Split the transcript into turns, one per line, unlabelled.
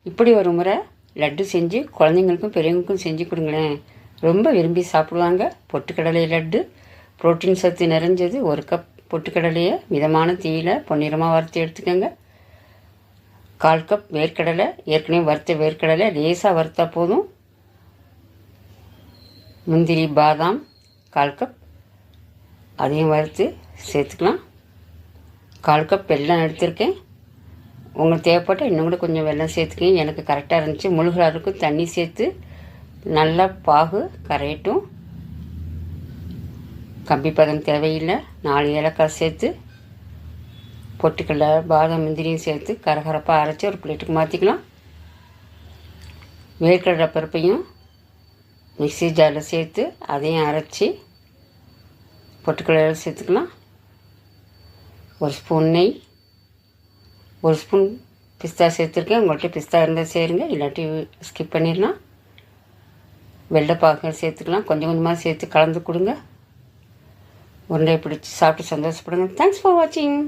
இப்படி ஒரு முறை லட்டு செஞ்சு குழந்தைங்களுக்கும் பெரியவங்களுக்கும் செஞ்சு கொடுங்களேன், ரொம்ப விரும்பி சாப்பிடுவாங்க. பொட்டுக்கடலை லட்டு புரோட்டீன் சத்து நிறைஞ்சது. 1 கப் பொட்டுக்கடலையை மிதமான தீயில் பொன்னிறமாக வறுத்து எடுத்துக்கோங்க. 1/4 கப் வேர்க்கடலை, ஏற்கனவே வறுத்த வேர்க்கடலை லேசாக வறுத்தா போதும். முந்திரி பாதாம் 1/4 கப், அதையும் வறுத்து சேர்த்துக்கலாம். 1/4 கப் வெல்லம் எடுத்திருக்கேன். உங்களுக்கு தேவைப்பட்டால் இன்னும் கூட கொஞ்சம் வெல்லம் சேர்த்துக்கங்க. எனக்கு கரெக்டாக இருந்துச்சு. முழுகிற அளவுக்கு தண்ணி சேர்த்து நல்லா பாகு கரையட்டும். கம்பி பதம் தேவையில்லை. 4 ஏலக்காய் சேர்த்து பொட்டுக்கடலை பாதாம் முந்திரியும் சேர்த்து கரகரப்பாக அரைச்சி ஒரு பிளேட்டுக்கு மாற்றிக்கலாம். வேர்க்கடலை பருப்பையும் மிக்ஸி ஜாரில் சேர்த்து அதையும் அரைச்சி பொட்டுக்கடலை சேர்த்துக்கலாம். 1 ஸ்பூன் நெய், 1 ஸ்பூன் பிஸ்தா சேர்த்துருக்கேன். உங்கள்கிட்ட பிஸ்தா இருந்தால் சேருங்க, இல்லாட்டி ஸ்கிப் பண்ணிடலாம். வெள்ளைப்பாகு சேர்த்துக்கலாம். கொஞ்சம் கொஞ்சமாக சேர்த்து கலந்து கொடுங்க. உருண்டை பிடிச்சி சாப்பிட்டு சந்தோஷப்படுங்க. தேங்க்ஸ் ஃபார் வாட்சிங்.